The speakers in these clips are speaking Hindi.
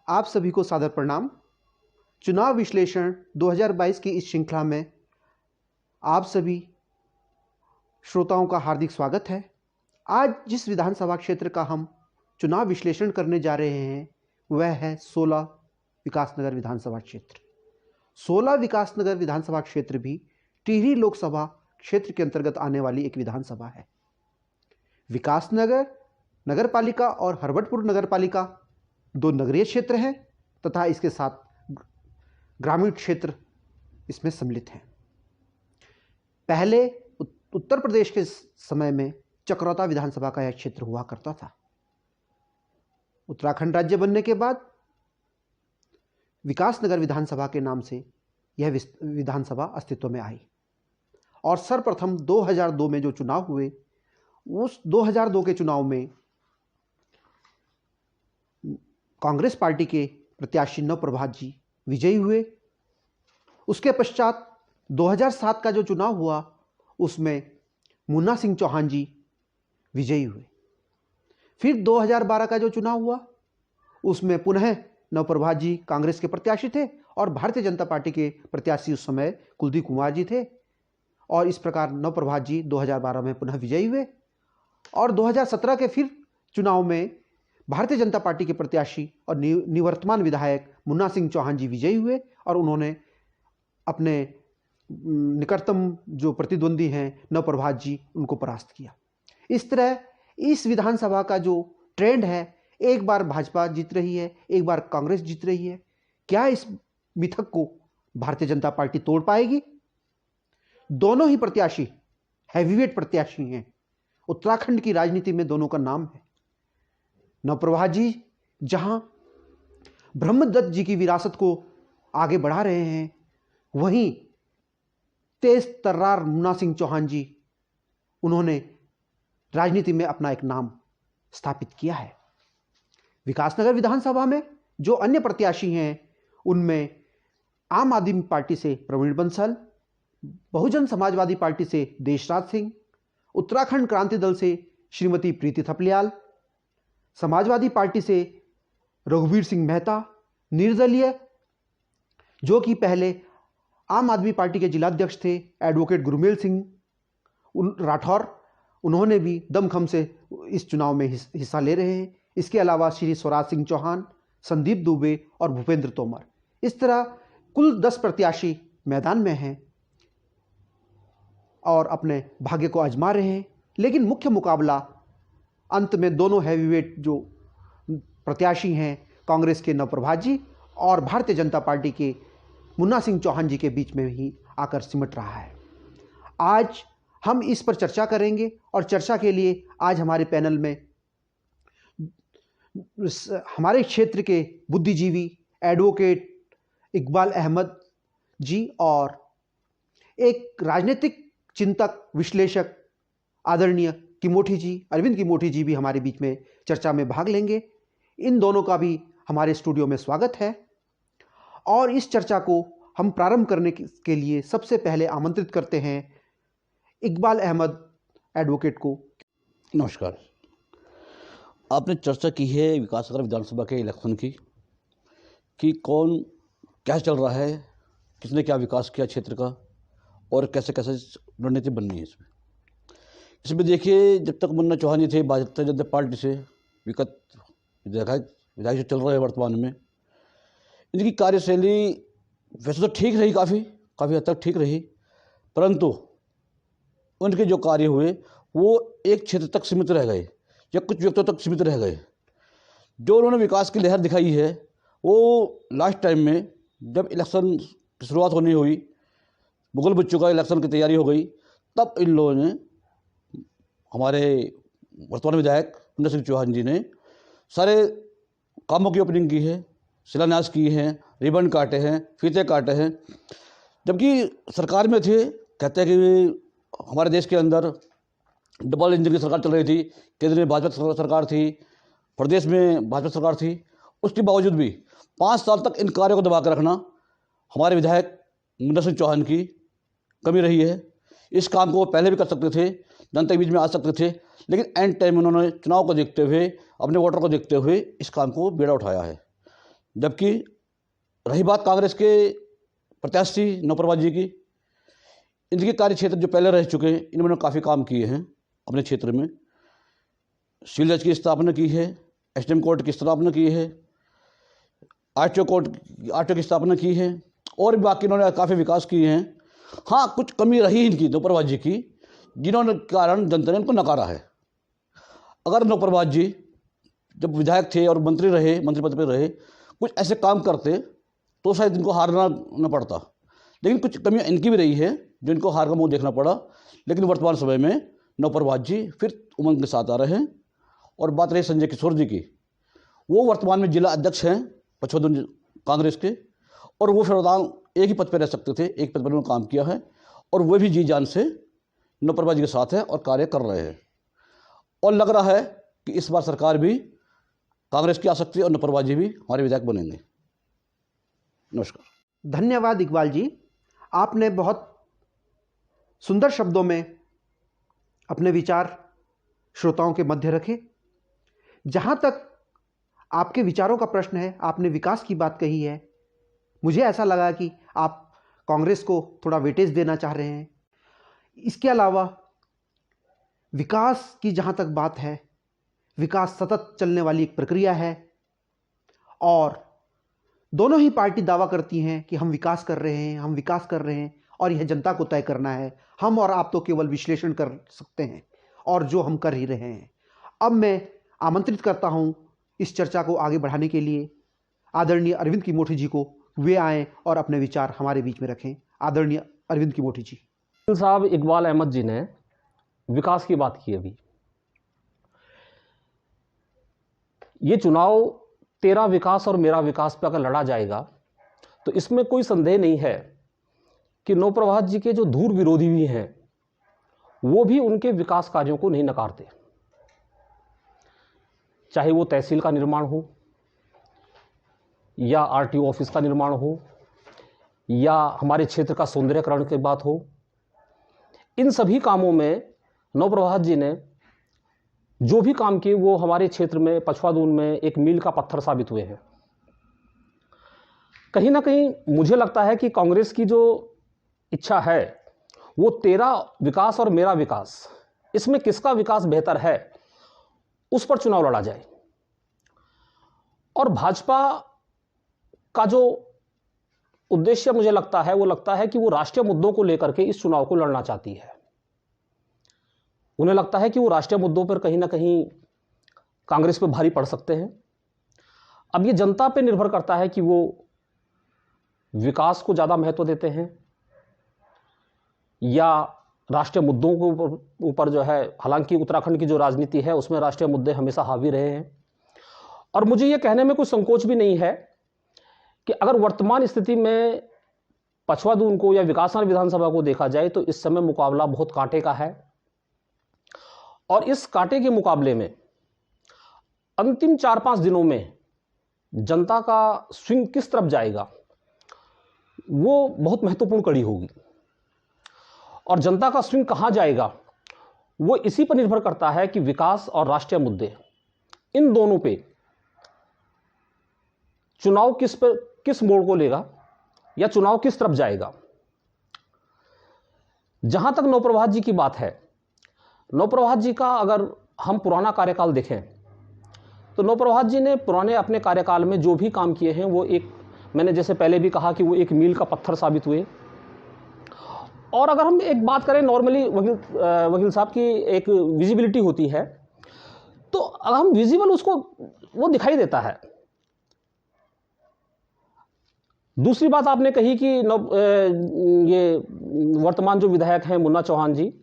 आप सभी को सादर प्रणाम। चुनाव विश्लेषण 2022 की इस श्रृंखला में आप सभी श्रोताओं का हार्दिक स्वागत है। आज जिस विधानसभा क्षेत्र का हम चुनाव विश्लेषण करने जा रहे हैं वह है 16 विकासनगर विधानसभा क्षेत्र। 16 विकासनगर विधानसभा क्षेत्र भी टिहरी लोकसभा क्षेत्र के अंतर्गत आने वाली एक विधानसभा है। विकासनगर नगरपालिका और हरवटपुर नगरपालिका दो नगरीय क्षेत्र हैं तथा इसके साथ ग्रामीण क्षेत्र इसमें सम्मिलित हैं। पहले उत्तर प्रदेश के समय में चकरौता विधानसभा का यह क्षेत्र हुआ करता था। उत्तराखंड राज्य बनने के बाद विकासनगर विधानसभा के नाम से यह विधानसभा अस्तित्व में आई और सर्वप्रथम 2002 में जो चुनाव हुए उस 2002 के चुनाव में कांग्रेस पार्टी के प्रत्याशी नवप्रभात जी विजयी हुए। उसके पश्चात 2007 का जो चुनाव हुआ उसमें मुन्ना सिंह चौहान जी विजयी हुए। फिर 2012 का जो चुनाव हुआ उसमें पुनः नवप्रभात जी कांग्रेस के प्रत्याशी थे और भारतीय जनता पार्टी के प्रत्याशी उस समय कुलदीप कुमार जी थे और इस प्रकार नवप्रभात जी 2012 में पुनः विजयी हुए। और 2017 के फिर चुनाव में भारतीय जनता पार्टी के प्रत्याशी और निवर्तमान विधायक मुन्ना सिंह चौहान जी विजयी हुए और उन्होंने अपने निकटतम जो प्रतिद्वंदी हैं नवप्रभात जी उनको परास्त किया। इस तरह इस विधानसभा का जो ट्रेंड है, एक बार भाजपा जीत रही है, एक बार कांग्रेस जीत रही है। क्या इस मिथक को भारतीय जनता पार्टी तोड़ पाएगी? दोनों ही प्रत्याशी हैवीवेट प्रत्याशी हैं। उत्तराखंड की राजनीति में दोनों का नाम है। नवप्रभात जी जहां ब्रह्मदत्त जी की विरासत को आगे बढ़ा रहे हैं, वहीं तेज तर्रार मुन्ना सिंह चौहान जी उन्होंने राजनीति में अपना एक नाम स्थापित किया है। विकासनगर विधानसभा में जो अन्य प्रत्याशी हैं उनमें आम आदमी पार्टी से प्रवीण बंसल, बहुजन समाजवादी पार्टी से देशराज सिंह, उत्तराखंड क्रांति दल से श्रीमती प्रीति थपलियाल, समाजवादी पार्टी से रघुवीर सिंह मेहता, निर्दलीय जो कि पहले आम आदमी पार्टी के जिलाध्यक्ष थे एडवोकेट गुरमेल सिंह राठौर, उन्होंने भी दमखम से इस चुनाव में हिस्सा ले रहे हैं। इसके अलावा श्री स्वराज सिंह चौहान, संदीप दुबे और भूपेंद्र तोमर, इस तरह कुल 10 प्रत्याशी मैदान में हैं और अपने भाग्य को आजमा रहे हैं। लेकिन मुख्य मुकाबला अंत में दोनों हैवीवेट जो प्रत्याशी हैं कांग्रेस के नवप्रभात जी और भारतीय जनता पार्टी के मुन्ना सिंह चौहान जी के बीच में ही आकर सिमट रहा है। आज हम इस पर चर्चा करेंगे और चर्चा के लिए आज हमारे पैनल में हमारे क्षेत्र के बुद्धिजीवी एडवोकेट इकबाल अहमद जी और एक राजनीतिक चिंतक विश्लेषक आदरणीय किमोठी जी, अरविंद किमोठी जी भी हमारे बीच में चर्चा में भाग लेंगे। इन दोनों का भी हमारे स्टूडियो में स्वागत है और इस चर्चा को हम प्रारंभ करने के लिए सबसे पहले आमंत्रित करते हैं इकबाल अहमद एडवोकेट को। नमस्कार। आपने चर्चा की है विकासनगर विधानसभा के इलेक्शन की कि कौन क्या चल रहा है, किसने क्या विकास किया क्षेत्र का और कैसे कैसे रणनीति बननी है। इसमें देखिए, जब तक मुन्ना चौहान जी थे भारतीय जनता पार्टी से विधायक जो चल रहे हैं वर्तमान में, इनकी कार्यशैली वैसे तो ठीक रही, काफ़ी हद तक ठीक रही, परंतु उनके जो कार्य हुए वो एक क्षेत्र तक सीमित रह गए या कुछ व्यक्तियों तक सीमित रह गए। जो उन्होंने विकास की लहर दिखाई है वो लास्ट टाइम में जब इलेक्शन की शुरुआत होनी हुई, मुगल बच्चों का इलेक्शन की तैयारी हो गई, तब इन लोगों ने, हमारे वर्तमान विधायक मुन्ना सिंह चौहान जी ने सारे कामों की ओपनिंग की है, शिलान्यास किए हैं, रिबन काटे हैं, फीते काटे हैं। जबकि सरकार में थे, कहते हैं कि हमारे देश के अंदर डबल इंजन की सरकार चल रही थी, केंद्र में भाजपा सरकार थी, प्रदेश में भाजपा सरकार थी, उसके बावजूद भी 5 साल तक इन कार्यों को दबा कर रखना हमारे विधायक मुन्ना सिंह चौहान की कमी रही है। इस काम को वो पहले भी कर सकते थे, जनता के बीच में आ सकते थे, लेकिन एंड टाइम उन्होंने चुनाव को देखते हुए, अपने वोटर को देखते हुए इस काम को बेड़ा उठाया है। जबकि रही बात कांग्रेस के प्रत्याशी नौप्रभा जी की, इनके कार्य क्षेत्र जो पहले रह चुके हैं, इन्होंने काफ़ी काम किए हैं अपने क्षेत्र में। सिविल जज की स्थापना की है, एसडीएम कोर्ट की स्थापना की है, आरटीओ की स्थापना की है, और भी बाकी इन्होंने काफ़ी विकास किए हैं। हाँ, कुछ कमी रही इनकी नौप्रभा जी की, जिन्होंने कारण जनता ने इनको नकारा है। अगर नौप्रभा जी जब विधायक थे और मंत्री रहे, मंत्री पद पर रहे, कुछ ऐसे काम करते तो शायद इनको हारना न पड़ता। लेकिन कुछ कमियां इनकी भी रही है जो इनको हार का मुंह देखना पड़ा। लेकिन वर्तमान समय में नौप्रभा जी फिर उमंग के साथ आ रहे हैं। और बात रही संजय किशोर जी की, वो वर्तमान में जिला अध्यक्ष हैं पचौदन कांग्रेस के, और वो फिलहाल एक ही पद पर रह सकते थे, एक पद पर उन्होंने काम किया है, और वो भी जी जान से नौप्रभा जी के साथ है और कार्य कर रहे हैं। और लग रहा है कि इस बार सरकार भी कांग्रेस की आ सकती है और नौप्रभा जी भी हमारे विधायक बनेंगे। नमस्कार। धन्यवाद इकबाल जी, आपने बहुत सुंदर शब्दों में अपने विचार श्रोताओं के मध्य रखे। जहाँ तक आपके विचारों का प्रश्न है, आपने विकास की बात कही है, मुझे ऐसा लगा कि आप कांग्रेस को थोड़ा वेटेज देना चाह रहे हैं। इसके अलावा विकास की जहाँ तक बात है, विकास सतत चलने वाली एक प्रक्रिया है, और दोनों ही पार्टी दावा करती हैं कि हम विकास कर रहे हैं, हम विकास कर रहे हैं, और यह जनता को तय करना है। हम और आप तो केवल विश्लेषण कर सकते हैं, और जो हम कर ही रहे हैं। अब मैं आमंत्रित करता हूं इस चर्चा को आगे बढ़ाने के लिए आदरणीय अरविंद किमोठी जी को, वे आएँ और अपने विचार हमारे बीच में रखें। आदरणीय अरविंद किमोठी जी। साहब, इकबाल अहमद जी ने विकास की बात की। अभी ये चुनाव तेरा विकास और मेरा विकास पे अगर लड़ा जाएगा तो इसमें कोई संदेह नहीं है कि नौप्रभा जी के जो धूर विरोधी भी हैं वो भी उनके विकास कार्यों को नहीं नकारते। चाहे वो तहसील का निर्माण हो, या आरटीओ ऑफिस का निर्माण हो, या हमारे क्षेत्र का सौंदर्यकरण की बात हो, इन सभी कामों में नौप्रभा जी ने जो भी काम किए वो हमारे क्षेत्र में पछवादून में एक मील का पत्थर साबित हुए हैं। कहीं ना कहीं मुझे लगता है कि कांग्रेस की जो इच्छा है वो तेरा विकास और मेरा विकास, इसमें किसका विकास बेहतर है उस पर चुनाव लड़ा जाए। और भाजपा का जो उद्देश्य मुझे लगता है वो लगता है कि वो राष्ट्रीय मुद्दों को लेकर के इस चुनाव को लड़ना चाहती है। उन्हें लगता है कि वो राष्ट्रीय मुद्दों पर कहीं ना कहीं कांग्रेस पे भारी पड़ सकते हैं। अब ये जनता पे निर्भर करता है कि वो विकास को ज़्यादा महत्व देते हैं या राष्ट्रीय मुद्दों के ऊपर जो है। हालांकि उत्तराखंड की जो राजनीति है उसमें राष्ट्रीय मुद्दे हमेशा हावी रहे हैं। और मुझे ये कहने में कोई संकोच भी नहीं है कि अगर वर्तमान स्थिति में पछवादून को या विकासनगर विधानसभा को देखा जाए तो इस समय मुकाबला बहुत कांटे का है। और इस कांटे के मुकाबले में अंतिम 4-5 दिनों में जनता का स्विंग किस तरफ जाएगा वो बहुत महत्वपूर्ण कड़ी होगी। और जनता का स्विंग कहां जाएगा वो इसी पर निर्भर करता है कि विकास और राष्ट्रीय मुद्दे, इन दोनों पे चुनाव किस मोड़ को लेगा या चुनाव किस तरफ जाएगा। जहां तक नौप्रभा जी की बात है, नौप्रभा जी का अगर हम पुराना कार्यकाल देखें तो नौप्रभा जी ने पुराने अपने कार्यकाल में जो भी काम किए हैं वो एक, मैंने जैसे पहले भी कहा कि वो एक मील का पत्थर साबित हुए। और अगर हम एक बात करें नॉर्मली वकील साहब की एक विजिबिलिटी होती है, तो अगर हम विजिबल उसको वो दिखाई देता है। दूसरी बात आपने कही कि ये वर्तमान जो विधायक हैं मुन्ना चौहान जी,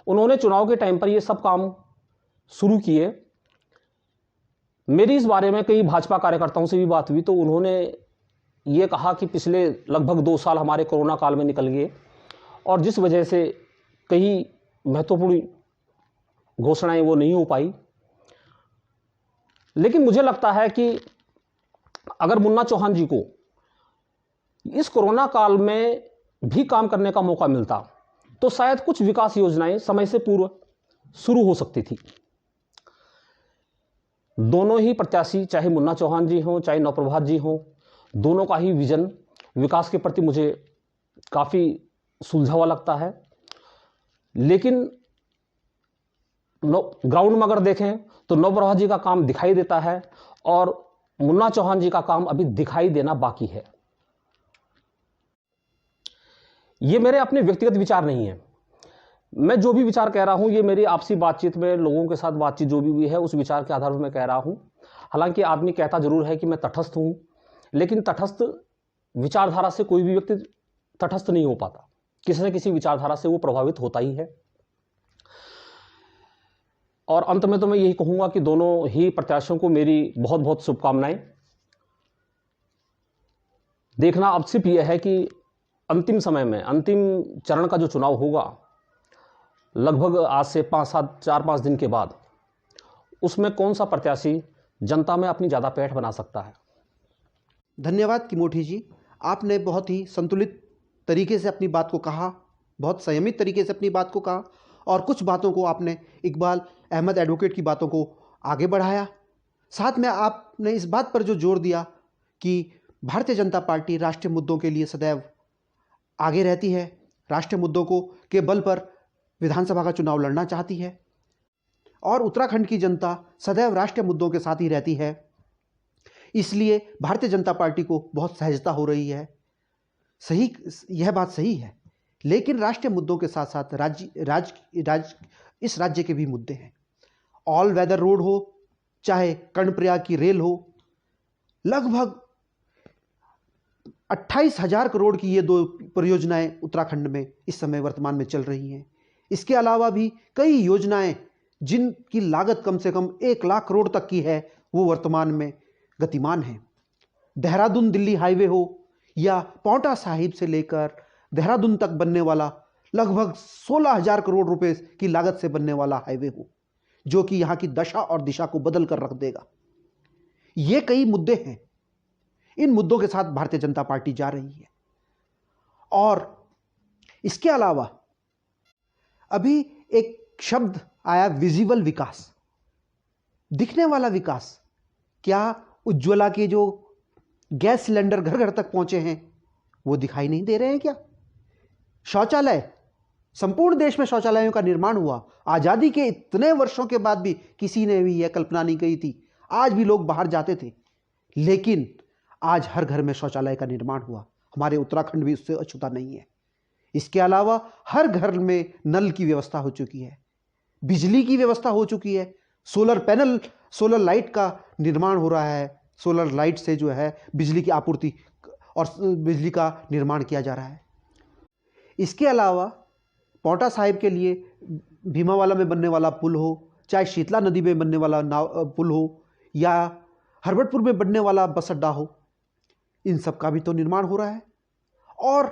उन्होंने चुनाव के टाइम पर ये सब काम शुरू किए। मेरी इस बारे में कई भाजपा कार्यकर्ताओं से भी बात हुई तो उन्होंने ये कहा कि पिछले लगभग 2 साल हमारे कोरोना काल में निकल गए और जिस वजह से कई महत्वपूर्ण घोषणाएं वो नहीं हो पाई। लेकिन मुझे लगता है कि अगर मुन्ना चौहान जी को इस कोरोना काल में भी काम करने का मौका मिलता तो शायद कुछ विकास योजनाएं समय से पूर्व शुरू हो सकती थी। दोनों ही प्रत्याशी, चाहे मुन्ना चौहान जी हों चाहे नौप्रभा जी हों, दोनों का ही विजन विकास के प्रति मुझे काफ़ी सुलझा हुआ लगता है। लेकिन ग्राउंड में अगर देखें तो नवप्रभा जी का काम दिखाई देता है और मुन्ना चौहान जी का काम अभी दिखाई देना बाकी है। ये मेरे अपने व्यक्तिगत विचार नहीं है। मैं जो भी विचार कह रहा हूं ये मेरी आपसी बातचीत में लोगों के साथ बातचीत जो भी हुई है उस विचार के आधार पर मैं कह रहा हूं। हालांकि आदमी कहता जरूर है कि मैं तटस्थ हूं, लेकिन तटस्थ विचारधारा से कोई भी व्यक्ति तटस्थ नहीं हो पाता। किसी न किसी विचारधारा से वो प्रभावित होता ही है। और अंत में तो मैं यही कहूंगा कि दोनों ही प्रत्याशियों को मेरी बहुत बहुत शुभकामनाएं। देखना अब सिर्फ यह है कि अंतिम समय में अंतिम चरण का जो चुनाव होगा लगभग आज से 4-5 दिन के बाद, उसमें कौन सा प्रत्याशी जनता में अपनी ज़्यादा पैठ बना सकता है। धन्यवाद किमोठी जी, आपने बहुत ही संतुलित तरीके से अपनी बात को कहा, बहुत संयमित तरीके से अपनी बात को कहा और कुछ बातों को आपने इकबाल अहमद एडवोकेट की बातों को आगे बढ़ाया। साथ में आपने इस बात पर जो जोर दिया कि भारतीय जनता पार्टी राष्ट्रीय मुद्दों के लिए सदैव आगे रहती है, राष्ट्रीय मुद्दों को के बल पर विधानसभा का चुनाव लड़ना चाहती है और उत्तराखंड की जनता सदैव राष्ट्रीय मुद्दों के साथ ही रहती है, इसलिए भारतीय जनता पार्टी को बहुत सहजता हो रही है। सही, यह बात सही है, लेकिन राष्ट्रीय मुद्दों के साथ साथ इस राज्य के भी मुद्दे हैं। ऑल वेदर रोड हो, चाहे कर्णप्रयाग की रेल हो, लगभग 28,000 करोड़ की ये 2 परियोजनाएं उत्तराखंड में इस समय वर्तमान में चल रही हैं। इसके अलावा भी कई योजनाएं जिनकी लागत कम से कम 1 लाख करोड़ तक की है, वो वर्तमान में गतिमान हैं। देहरादून दिल्ली हाईवे हो या पांवटा साहिब से लेकर देहरादून तक बनने वाला लगभग 16,000 करोड़ रुपए की लागत से बनने वाला हाईवे हो, जो कि यहाँ की दशा और दिशा को बदल कर रख देगा। ये कई मुद्दे हैं, इन मुद्दों के साथ भारतीय जनता पार्टी जा रही है। और इसके अलावा अभी एक शब्द आया, विजिबल विकास, दिखने वाला विकास। क्या उज्ज्वला के जो गैस सिलेंडर घर घर तक पहुंचे हैं वो दिखाई नहीं दे रहे हैं क्या? शौचालय, संपूर्ण देश में शौचालयों का निर्माण हुआ। आज़ादी के इतने वर्षों के बाद भी किसी ने भी यह कल्पना नहीं की थी। आज भी लोग बाहर जाते थे, लेकिन आज हर घर में शौचालय का निर्माण हुआ। हमारे उत्तराखंड भी उससे अछूता नहीं है। इसके अलावा हर घर में नल की व्यवस्था हो चुकी है, बिजली की व्यवस्था हो चुकी है, सोलर पैनल, सोलर लाइट का निर्माण हो रहा है। सोलर लाइट से जो है बिजली की आपूर्ति और बिजली का निर्माण किया जा रहा है। इसके अलावा पांवटा साहिब के लिए भीमावाला में बनने वाला पुल हो, चाहे शीतला नदी में बनने वाला पुल हो, या हरबटपुर में बनने वाला बस अड्डा हो, इन सब का भी तो निर्माण हो रहा है। और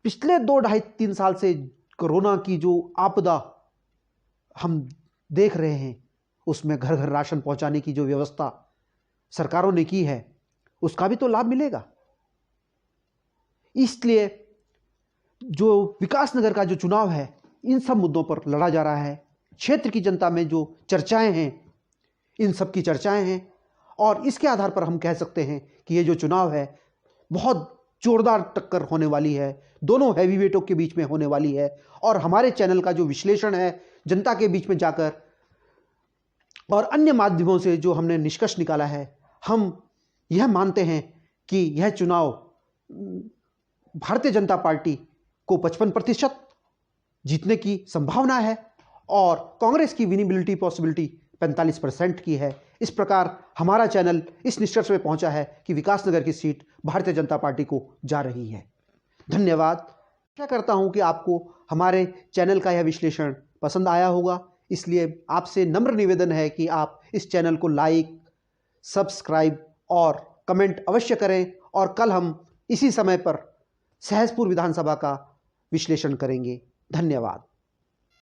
पिछले 2-2.5-3 साल से कोरोना की जो आपदा हम देख रहे हैं, उसमें घर घर राशन पहुंचाने की जो व्यवस्था सरकारों ने की है, उसका भी तो लाभ मिलेगा। इसलिए जो विकास नगर का जो चुनाव है, इन सब मुद्दों पर लड़ा जा रहा है। क्षेत्र की जनता में जो चर्चाएं हैं, इन सब की चर्चाएं हैं, और इसके आधार पर हम कह सकते हैं कि ये जो चुनाव है बहुत जोरदार टक्कर होने वाली है, दोनों हैवीवेटों के बीच में होने वाली है। और हमारे चैनल का जो विश्लेषण है जनता के बीच में जाकर और अन्य माध्यमों से जो हमने निष्कर्ष निकाला है, हम यह मानते हैं कि यह चुनाव भारतीय जनता पार्टी को 55% जीतने की संभावना है और कांग्रेस की विनिबिलिटी पॉसिबिलिटी 45% की है। इस प्रकार हमारा चैनल इस निष्कर्ष में पहुंचा है कि विकासनगर की सीट भारतीय जनता पार्टी को जा रही है। धन्यवाद। आशा करता हूं कि आपको हमारे चैनल का यह विश्लेषण पसंद आया होगा। इसलिए आपसे नम्र निवेदन है कि आप इस चैनल को लाइक, सब्सक्राइब और कमेंट अवश्य करें। और कल हम इसी समय पर सहसपुर विधानसभा का विश्लेषण करेंगे। धन्यवाद।